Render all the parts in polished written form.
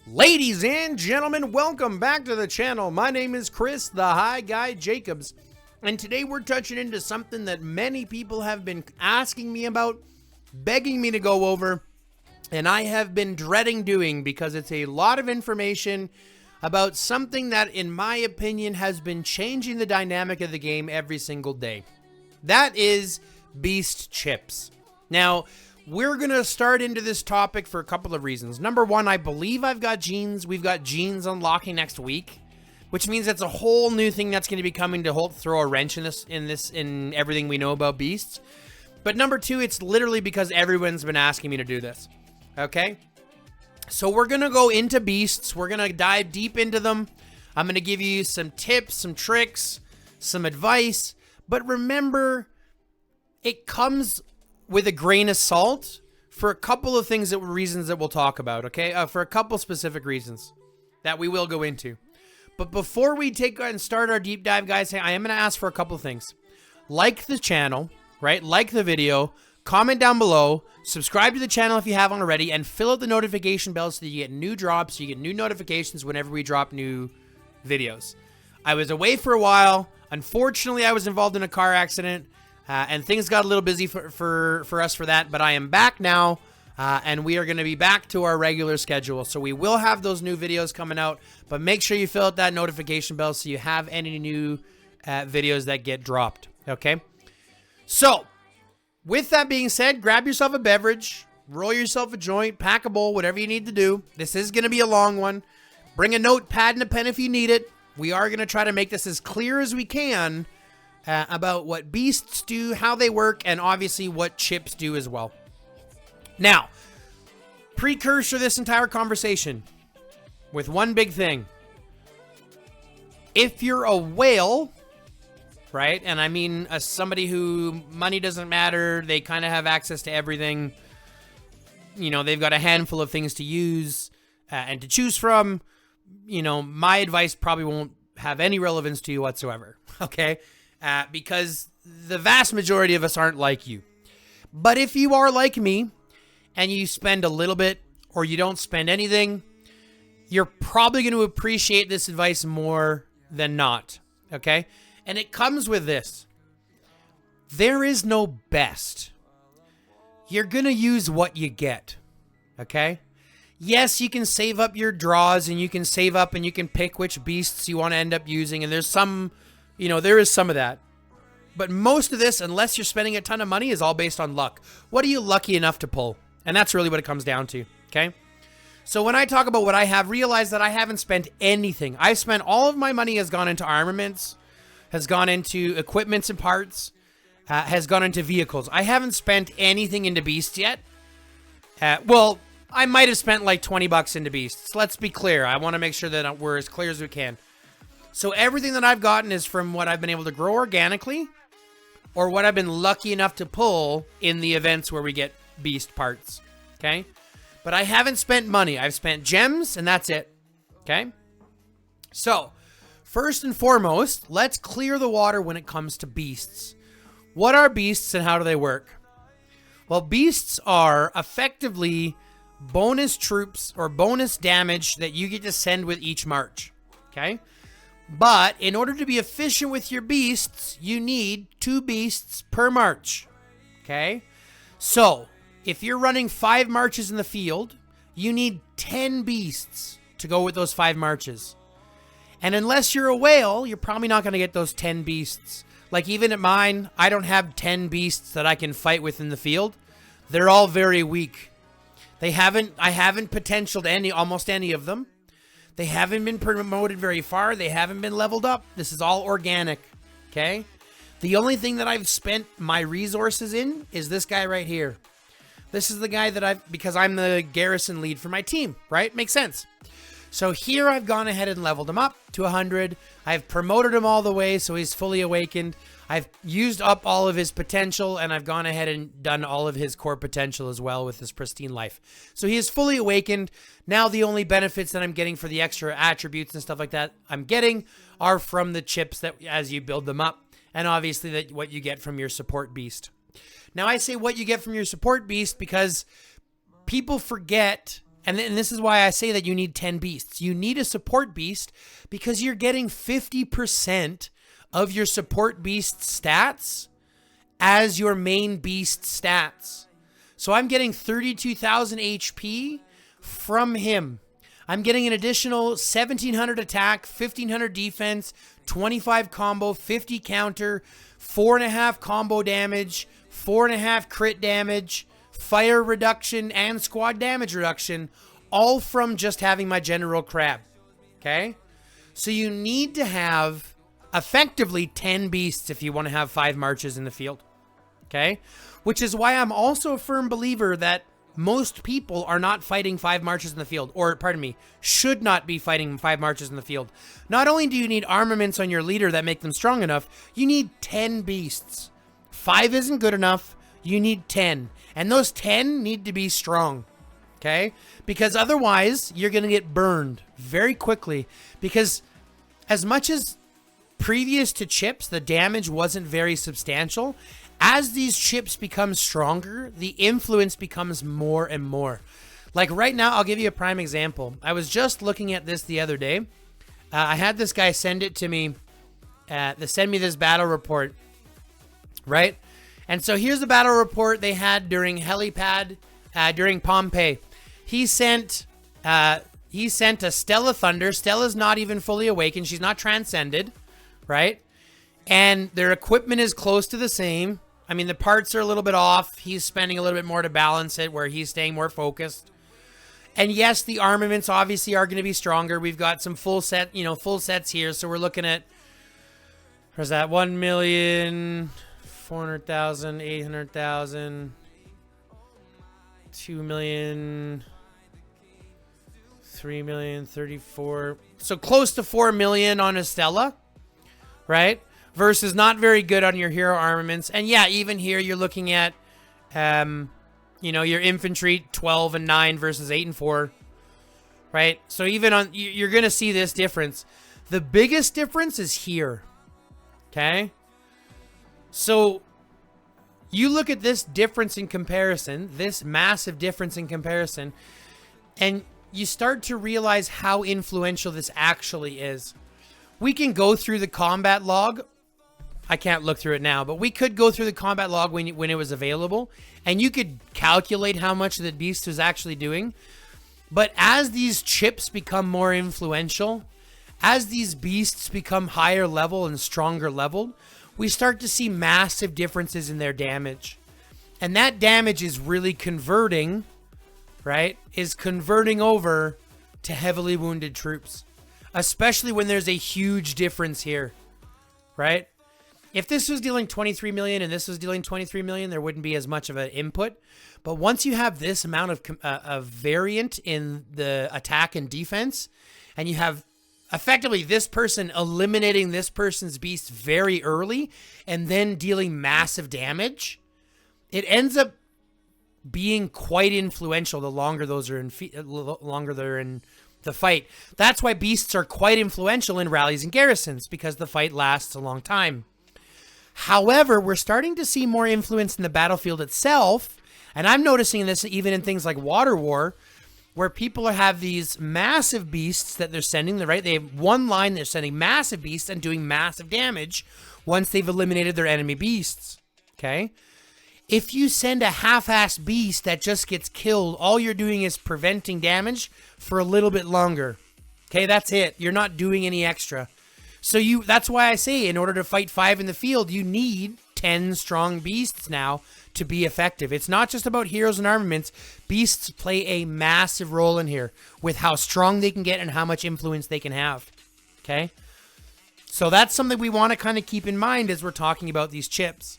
Ladies and gentlemen, welcome back to the channel. My name is Chris, the High Guy Jacobs, and today we're touching into something that many people have been asking me about, begging me to go over, and I have been dreading doing because it's a lot of information about something that, in my opinion, has been changing the dynamic of the game every single day. That is Beast Chips. Now, we're going to start into this topic for a couple of reasons. Number one, I believe we've got genes unlocking next week, which means that's a whole new thing that's going to be coming to throw a wrench in everything we know about beasts. But number two, it's literally because everyone's been asking me to do this. Okay? So we're going to go into beasts. We're going to dive deep into them. I'm going to give you some tips, some tricks, some advice. But remember, it comes with a grain of salt for a couple of reasons that we'll talk about, okay? For a couple specific reasons that we will go into. But before we take and start our deep dive, guys, I am going to ask for a couple of things. Like the channel, right? Like the video, comment down below, subscribe to the channel if you haven't already, and fill out the notification bell so that you get new drops, so you get new notifications whenever we drop new videos. I was away for a while. Unfortunately, I was involved in a car accident. And things got a little busy for us for that, but I am back now, and we are going to be back to our regular schedule. So we will have those new videos coming out, but make sure you fill out that notification bell so you have any new videos that get dropped, okay? So, with that being said, grab yourself a beverage, roll yourself a joint, pack a bowl, whatever you need to do. This is going to be a long one. Bring a notepad and a pen if you need it. We are going to try to make this as clear as we can about what beasts do, how they work, and obviously what chips do as well. Now, precursor this entire conversation with one big thing. If you're a whale, right, and I mean somebody who money doesn't matter, they kind of have access to everything, you know, they've got a handful of things to use and to choose from, you know, my advice probably won't have any relevance to you whatsoever, okay? Because the vast majority of us aren't like you. But if you are like me, and you spend a little bit, or you don't spend anything, you're probably going to appreciate this advice more than not, okay? And it comes with this. There is no best. You're going to use what you get, okay? Yes, you can save up your draws, and you can save up, and you can pick which beasts you want to end up using, and there's some... You know, there is some of that. But most of this, unless you're spending a ton of money, is all based on luck. What are you lucky enough to pull? And that's really what it comes down to, okay? So when I talk about what I have, realize that I haven't spent anything. I've spent all of my money has gone into armaments, has gone into equipments and parts, has gone into vehicles. I haven't spent anything into beasts yet. Well, I might have spent like 20 bucks into beasts. Let's be clear. I want to make sure that we're as clear as we can. So everything that I've gotten is from what I've been able to grow organically or what I've been lucky enough to pull in the events where we get beast parts, okay? But I haven't spent money. I've spent gems, and that's it, okay? So, first and foremost, let's clear the water when it comes to beasts. What are beasts and how do they work? Well, beasts are effectively bonus troops or bonus damage that you get to send with each march, okay? But in order to be efficient with your beasts, you need 2 beasts per march, okay? So, if you're running 5 marches in the field, you need 10 beasts to go with those 5 marches. And unless you're a whale, you're probably not going to get those 10 beasts. Like even at mine, I don't have 10 beasts that I can fight with in the field. They're all very weak. I haven't potentialed almost any of them. They haven't been promoted very far. They haven't been leveled up. This is all organic, okay? The only thing that I've spent my resources in is this guy right here. This is the guy that because I'm the Garrison lead for my team, right? Makes sense. So here I've gone ahead and leveled him up to 100. I've promoted him all the way so he's fully awakened. I've used up all of his potential, and I've gone ahead and done all of his core potential as well with his pristine life. So he is fully awakened. Now the only benefits that I'm getting for the extra attributes and stuff like that I'm getting are from the chips that as you build them up, and obviously that what you get from your support beast. Now I say what you get from your support beast because people forget And this is why I say that you need 10 beasts. You need a support beast because you're getting 50% of your support beast stats as your main beast stats. So I'm getting 32,000 HP from him. I'm getting an additional 1,700 attack, 1,500 defense, 25 combo, 50 counter, 4.5 combo damage, 4.5 crit damage, fire reduction, and squad damage reduction, all from just having my General Crab. Okay? So you need to have effectively 10 beasts if you want to have 5 marches in the field. Okay? Which is why I'm also a firm believer that most people are not fighting 5 marches in the field, or pardon me, should not be fighting 5 marches in the field. Not only do you need armaments on your leader that make them strong enough, you need 10 beasts. 5 isn't good enough. You need 10. And those 10 need to be strong. Okay? Because otherwise, you're going to get burned very quickly. Because as much as previous to chips, the damage wasn't very substantial, as these chips become stronger, the influence becomes more and more. Like right now, I'll give you a prime example. I was just looking at this the other day. I had this guy send it to me, send me this battle report, right? And so here's the battle report they had during Helipad, during Pompeii. He sent a Stella Thunder. Stella's not even fully awakened. She's not transcended, right? And their equipment is close to the same. I mean, the parts are a little bit off. He's spending a little bit more to balance it, where he's staying more focused. And yes, the armaments obviously are going to be stronger. We've got some full sets here. So we're looking at, where's that? 1,400,000, 800,000, 2 million, 3 million, 34. So close to 4 million on a Stella, right? Versus not very good on your hero armaments. And yeah, even here you're looking at, your infantry 12 and 9 versus 8 and 4, right? So even on, you're going to see this difference. The biggest difference is here, okay? So you look at this difference in comparison, this massive difference in comparison, and you start to realize how influential this actually is. We can go through the combat log. I can't look through it now, but we could go through the combat log when it was available, and you could calculate how much the beast was actually doing. But as these chips become more influential, as these beasts become higher level and stronger leveled, we start to see massive differences in their damage. And that damage is really converting, right? Is converting over to heavily wounded troops. Especially when there's a huge difference here, right? If this was dealing 23 million and this was dealing 23 million, there wouldn't be as much of an input. But once you have this amount of variant in the attack and defense, and you have effectively this person eliminating this person's beast very early and then dealing massive damage, it ends up being quite influential the longer those are longer they're in the fight. That's why beasts are quite influential in rallies and garrisons, because the fight lasts a long time. However, we're starting to see more influence in the battlefield itself, and I'm noticing this even in things like Water War, where people have these massive beasts that they're sending, right? They have one line, they're sending massive beasts and doing massive damage once they've eliminated their enemy beasts, okay? If you send a half-ass beast that just gets killed, all you're doing is preventing damage for a little bit longer, okay? That's it. You're not doing any extra. So that's why I say in order to fight 5 in the field, you need 10 strong beasts now to be effective. It's not just about heroes and armaments. Beasts play a massive role in here with how strong they can get and how much influence they can have. Okay? So that's something we want to kind of keep in mind as we're talking about these chips.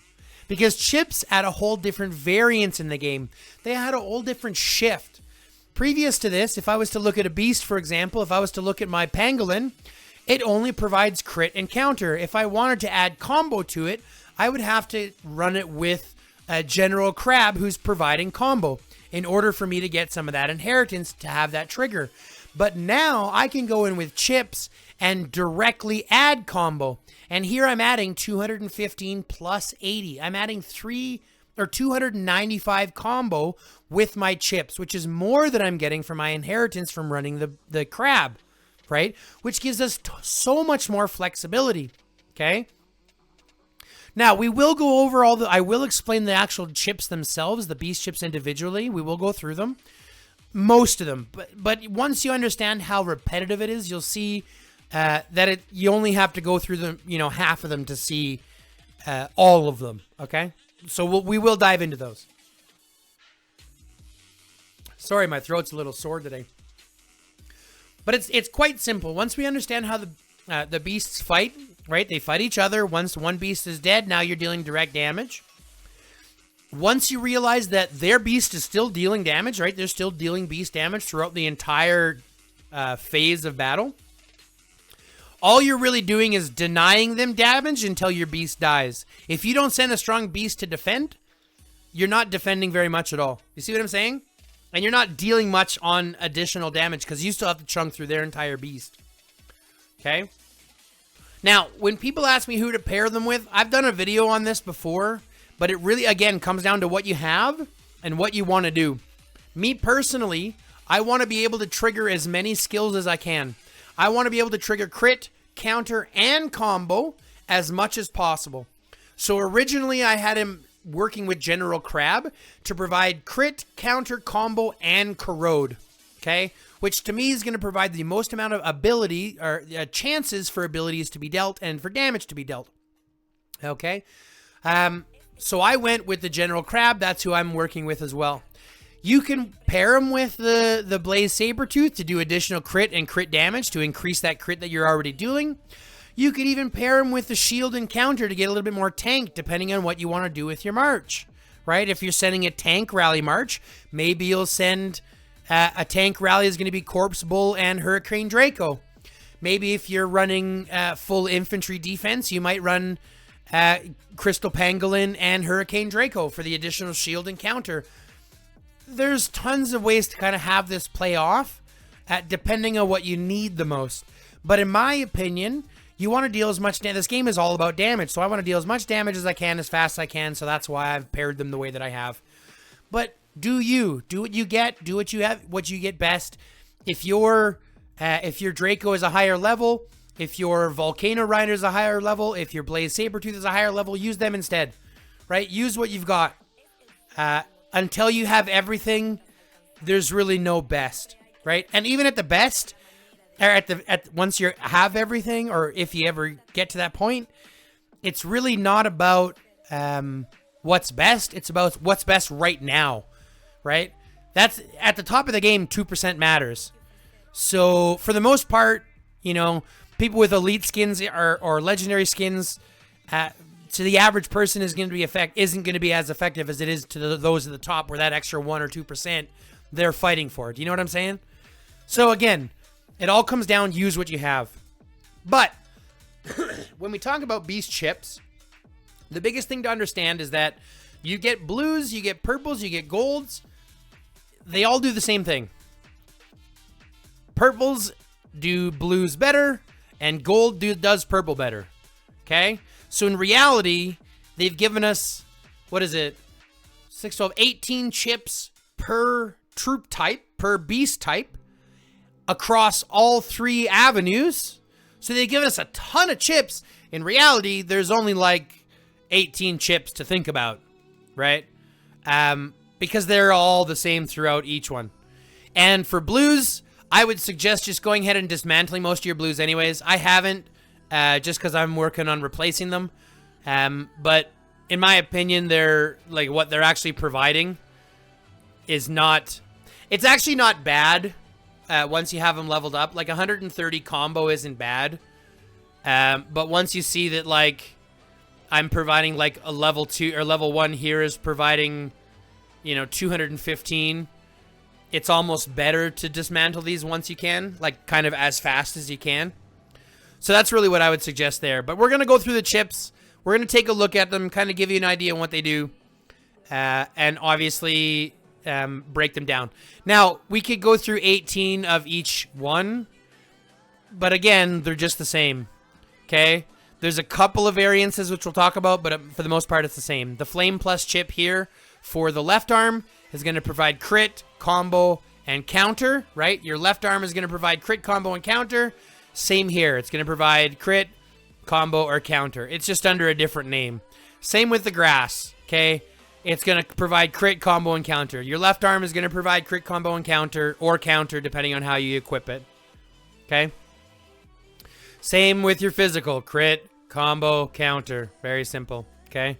Because chips add a whole different variance in the game. They had a whole different shift. Previous to this, if I was to look at a beast, for example, if I was to look at my pangolin, it only provides crit and counter. If I wanted to add combo to it, I would have to run it with a General Crab who's providing combo in order for me to get some of that inheritance to have that trigger. But now I can go in with chips and directly add combo. And here I'm adding 215 plus 80. I'm adding 3 or 295 combo with my chips, which is more than I'm getting from my inheritance from running the crab, right? Which gives us so much more flexibility, okay? Now, we will go over I will explain the actual chips themselves, the beast chips individually. We will go through them, most of them. But once you understand how repetitive it is, you'll see that you only have to go through them, half of them to see all of them, okay? So we will dive into those. Sorry, my throat's a little sore today. But it's quite simple. Once we understand how the beasts fight, right? They fight each other. Once one beast is dead, now you're dealing direct damage. Once you realize that their beast is still dealing damage, right? They're still dealing beast damage throughout the entire phase of battle. All you're really doing is denying them damage until your beast dies. If you don't send a strong beast to defend, you're not defending very much at all. You see what I'm saying? And you're not dealing much on additional damage because you still have to chunk through their entire beast. Okay? Now, when people ask me who to pair them with, I've done a video on this before, but it really, again, comes down to what you have and what you want to do. Me personally, I want to be able to trigger as many skills as I can. I want to be able to trigger crit, counter, and combo as much as possible. So originally, I had him working with General Crab to provide crit, counter, combo, and corrode. Okay? Which to me is going to provide the most amount of ability or chances for abilities to be dealt and for damage to be dealt. Okay? So I went with the General Crab. That's who I'm working with as well. You can pair him with the Blaze Sabertooth to do additional crit and crit damage to increase that crit that you're already doing. You could even pair him with the shield and counter to get a little bit more tank, depending on what you want to do with your march. Right? If you're sending a tank rally march, maybe you'll send a tank rally is going to be Corpse Bull and Hurricane Draco. Maybe if you're running full infantry defense, you might run Crystal Pangolin and Hurricane Draco for the additional shield and counter. There's tons of ways to kind of have this play off, depending on what you need the most. But in my opinion, you want to deal as much damage. This game is all about damage, so I want to deal as much damage as I can, as fast as I can, so that's why I've paired them the way that I have. But do what you get, do what you have, what you get best. If your Draco is a higher level, if your Volcano Rider is a higher level, if your Blaze Sabertooth is a higher level, use them instead, right? Use what you've got. Until you have everything, there's really no best, right? And even at the best, or once you have everything, or if you ever get to that point, it's really not about what's best. It's about what's best right now, right? That's at the top of the game. 2% matters. So for the most part, people with elite skins or legendary skins, to the average person isn't going to be as effective as it is to those at the top, where that extra 1 or 2% they're fighting for. Do you know what I'm saying? So again, it all comes down, use what you have. But when we talk about beast chips, the biggest thing to understand is that you get blues, you get purples, you get golds. They all do the same thing. Purples do blues better, and gold does purple better. Okay? So in reality, they've given us, 6, 12, 18 chips per troop type, per beast type, across all 3 avenues. So they've given us a ton of chips. In reality, there's only like 18 chips to think about, right? Because they're all the same throughout each one. And for blues, I would suggest just going ahead and dismantling most of your blues anyways. I haven't, just because I'm working on replacing them. But in my opinion, they're like what they're actually providing is not, it's actually not bad. Once you have them leveled up, like 130 combo isn't bad. But once you see that, like, I'm providing like a level 2 or level 1 here is providing, 215. It's almost better to dismantle these once you can, like kind of as fast as you can. So that's really what I would suggest there. But we're going to go through the chips. We're going to take a look at them, kind of give you an idea on what they do. And obviously break them down. Now, we could go through 18 of each one. But again, they're just the same. Okay? There's a couple of variances which we'll talk about, but for the most part, it's the same. The Flame Plus chip here for the left arm is going to provide crit, combo, and counter, right? Your left arm is going to provide crit, combo, and counter. Same here. It's going to provide crit, combo, or counter. It's just under a different name. Same with the grass, okay? It's going to provide crit, combo, and counter. Your left arm is going to provide crit, combo, and counter, or counter, depending on how you equip it, okay? Same with your physical. Crit, combo, counter. Very simple, okay?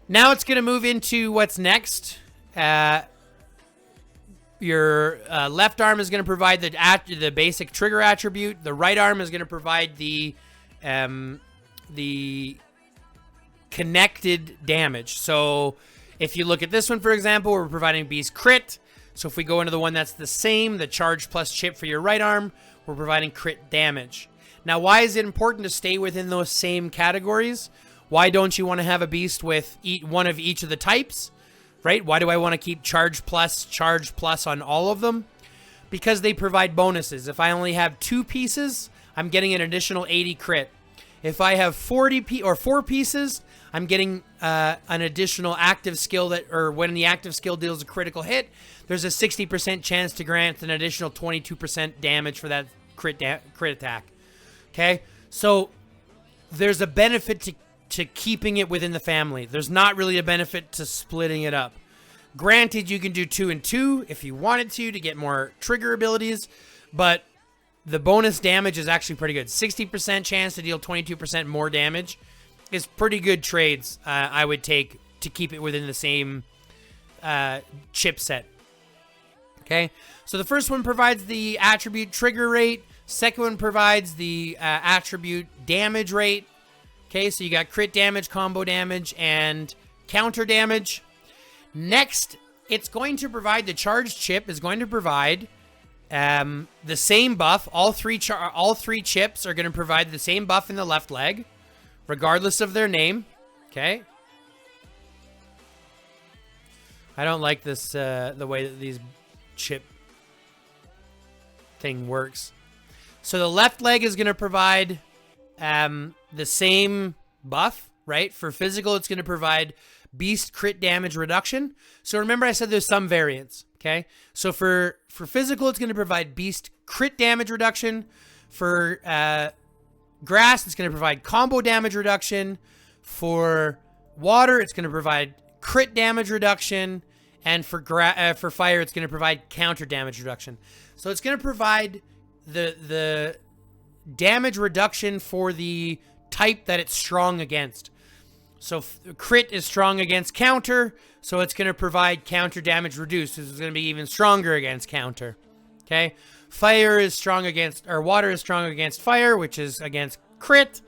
Now it's going to move into what's next. Your left arm is going to provide the basic trigger attribute. The right arm is going to provide the connected damage. So if you look at this one, for example, we're providing beast crit. So if we go into the one that's the same, the charge plus chip for your right arm, we're providing crit damage. Now, why is it important to stay within those same categories? Why don't you want to have a beast with one of each of the types, right? Why do I want to keep charge plus on all of them? Because they provide bonuses. If I only have 2 pieces, I'm getting an additional 80 crit. If I have 4 pieces, I'm getting an additional active skill or when the active skill deals a critical hit, there's a 60% chance to grant an additional 22% damage for that crit attack. Okay? So there's a benefit to keeping it within the family. There's not really a benefit to splitting it up. Granted, you can do 2 and 2 if you wanted to get more trigger abilities, but the bonus damage is actually pretty good. 60% chance to deal 22% more damage is pretty good trades I would take to keep it within the same chipset. Okay, so the first one provides the attribute trigger rate. Second one provides the attribute damage rate. Okay, so you got crit damage, combo damage, and counter damage. Next, it's going to provide, the charged chip is going to provide the same buff. All three chips are going to provide the same buff in the left leg, regardless of their name. Okay. I don't like this, the way that these chip thing works. So the left leg is going to provide the same buff, right? For physical, it's going to provide beast crit damage reduction. So remember I said there's some variance, okay? So for physical, it's going to provide beast crit damage reduction. For grass, it's going to provide combo damage reduction. For water, it's going to provide crit damage reduction. And for fire, it's going to provide counter damage reduction. So it's going to provide the damage reduction for the type that it's strong against. So crit is strong against counter, so it's going to provide counter damage reduced. This is going to be even stronger against counter. Okay? Fire is strong against, or water is strong against fire, which is against crit.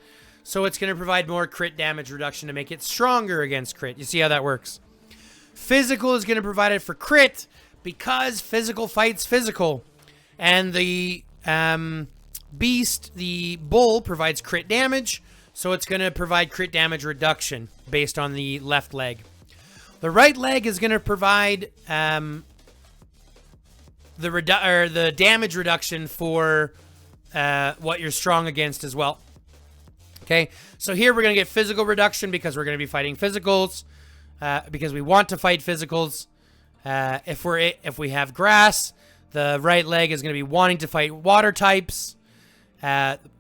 So it's going to provide more crit damage reduction to make it stronger against crit. You see how that works? Physical is going to provide it for crit because physical fights physical. And the beast, the bull, provides crit damage. So it's going to provide crit damage reduction based on the left leg. The right leg is going to provide the damage reduction for what you're strong against as well. Okay, so here we're going to get physical reduction because we're going to be fighting physicals. Because we want to fight physicals. If we have grass, the right leg is going to be wanting to fight water types.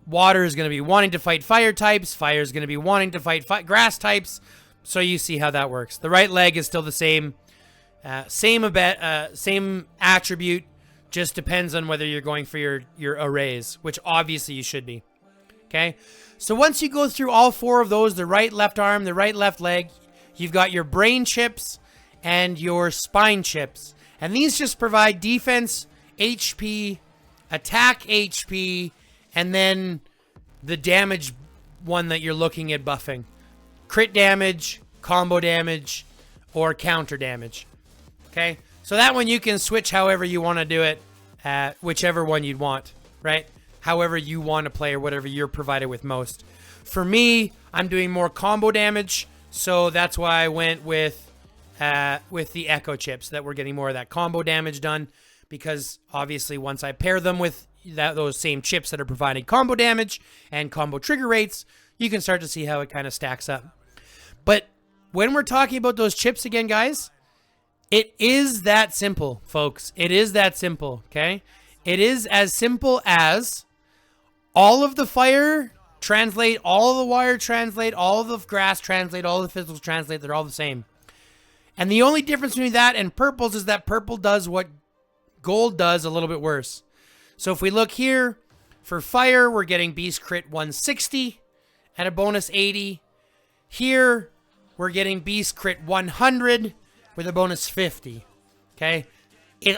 Water is going to be wanting to fight fire types. Fire is going to be wanting to fight grass types. So you see how that works. The right leg is still the same attribute. Just depends on whether you're going for your arrays, which obviously you should be. Okay. So once you go through all 4 of those, the right left arm, the right left leg, you've got your brain chips and your spine chips. And these just provide defense, HP, attack HP, and then the damage one that you're looking at buffing. Crit damage, combo damage, or counter damage. Okay? So that one you can switch however you want to do it, whichever one you'd want, right? However you want to play or whatever you're provided with most. For me, I'm doing more combo damage, so that's why I went with the Echo chips, that we're getting more of that combo damage done, because obviously once I pair them with those same chips that are providing combo damage and combo trigger rates, you can start to see how it kind of stacks up. But when we're talking about those chips again, guys, it is that simple, folks. It is that simple, okay? It is as simple as all of the fire translate, all of the wire translate, all of the grass translate, all of the physicals translate. They're all the same. And the only difference between that and purples is that purple does what gold does a little bit worse. So if we look here, for fire, we're getting Beast Crit 160 and a bonus 80. Here, we're getting Beast Crit 100 with a bonus 50. Okay?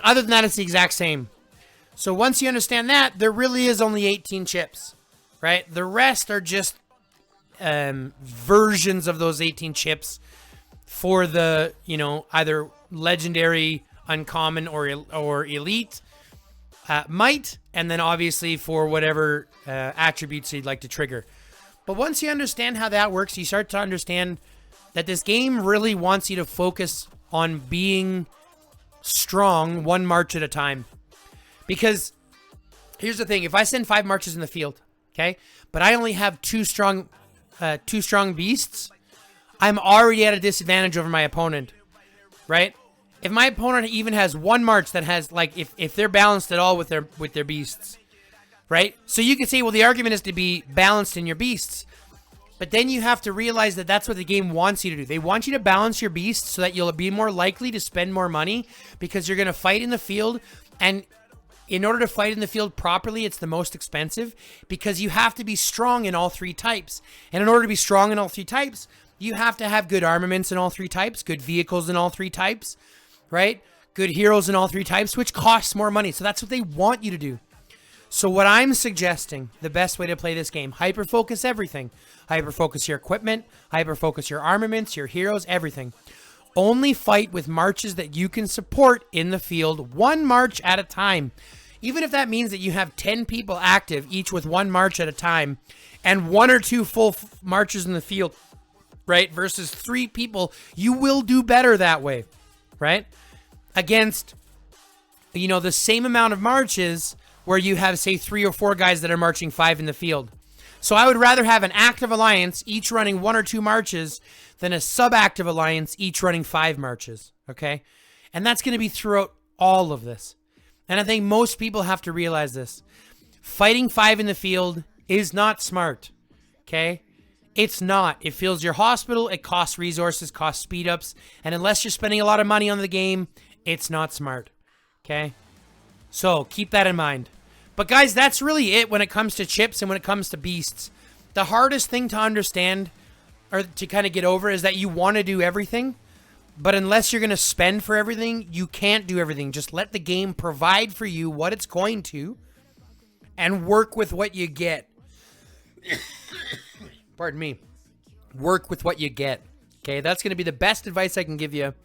Other than that, it's the exact same. So once you understand that, there really is only 18 chips, right? The rest are just versions of those 18 chips for the, either legendary, uncommon, or elite might, and then obviously for whatever attributes you'd like to trigger. But once you understand how that works, you start to understand that this game really wants you to focus on being strong one march at a time. Because here's the thing, if I send 5 marches in the field, okay, but I only have two strong beasts, I'm already at a disadvantage over my opponent, right? If my opponent even has 1 march that has, like, if they're balanced at all with their beasts, right? So you could say, well, the argument is to be balanced in your beasts. But then you have to realize that that's what the game wants you to do. They want you to balance your beasts so that you'll be more likely to spend more money because you're going to fight in the field. And in order to fight in the field properly, it's the most expensive because you have to be strong in all 3 types. And in order to be strong in all 3 types, you have to have good armaments in all 3 types, good vehicles in all 3 types, right? Good heroes in all 3 types, which costs more money. So that's what they want you to do. So what I'm suggesting, the best way to play this game, hyper-focus everything. Hyper-focus your equipment, hyper-focus your armaments, your heroes, everything. Only fight with marches that you can support in the field, 1 march at a time. Even if that means that you have 10 people active, each with 1 march at a time, and 1 or 2 full marches in the field, right? Versus 3 people, you will do better that way, right? Against, the same amount of marches where you have, say, 3 or 4 guys that are marching 5 in the field. So I would rather have an active alliance, each running 1 or 2 marches, than a sub-active alliance, each running 5 marches, okay? And that's going to be throughout all of this. And I think most people have to realize this. Fighting 5 in the field is not smart, okay? It's not. It fills your hospital, it costs resources, costs speed-ups, and unless you're spending a lot of money on the game, it's not smart, okay? So keep that in mind. But guys, that's really it when it comes to chips and when it comes to beasts. The hardest thing to understand or to kind of get over is that you want to do everything, but unless you're going to spend for everything, you can't do everything. Just let the game provide for you what it's going to and work with what you get. Pardon me. Work with what you get. Okay, that's going to be the best advice I can give you.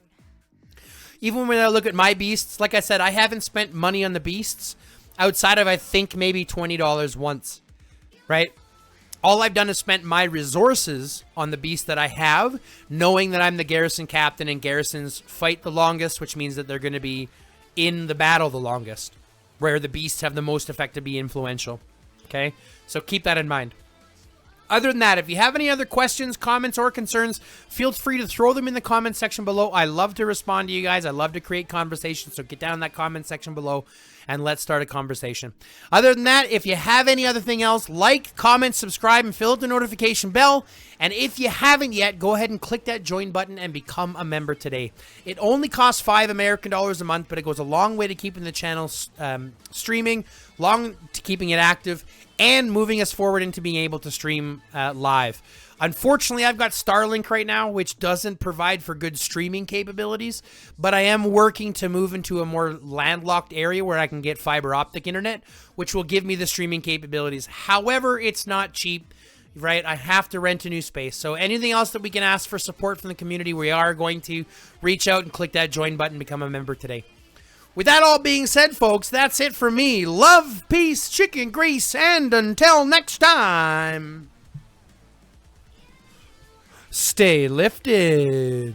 Even when I look at my beasts, like I said, I haven't spent money on the beasts outside of, I think, maybe $20 once, right? All I've done is spent my resources on the beast that I have, knowing that I'm the Garrison captain and Garrisons fight the longest, which means that they're going to be in the battle the longest, where the beasts have the most effect to be influential, okay? So keep that in mind. Other than that, if you have any other questions, comments, or concerns, feel free to throw them in the comment section below. I love to respond to you guys. I love to create conversations, so get down in that comment section below and let's start a conversation. Other than that, if you have any other thing else, like, comment, subscribe, and fill out the notification bell. And if you haven't yet, go ahead and click that join button and become a member today. It only costs $5 American a month, but it goes a long way to keeping the channel streaming, long to keeping it active, and moving us forward into being able to stream live. Unfortunately, I've got Starlink right now, which doesn't provide for good streaming capabilities, but I am working to move into a more landlocked area where I can get fiber optic internet, which will give me the streaming capabilities. However, it's not cheap, right? I have to rent a new space. So anything else that we can ask for support from the community, we are going to reach out and click that join button, become a member today. With that all being said, folks, that's it for me. Love, peace, chicken grease, and until next time, stay lifted.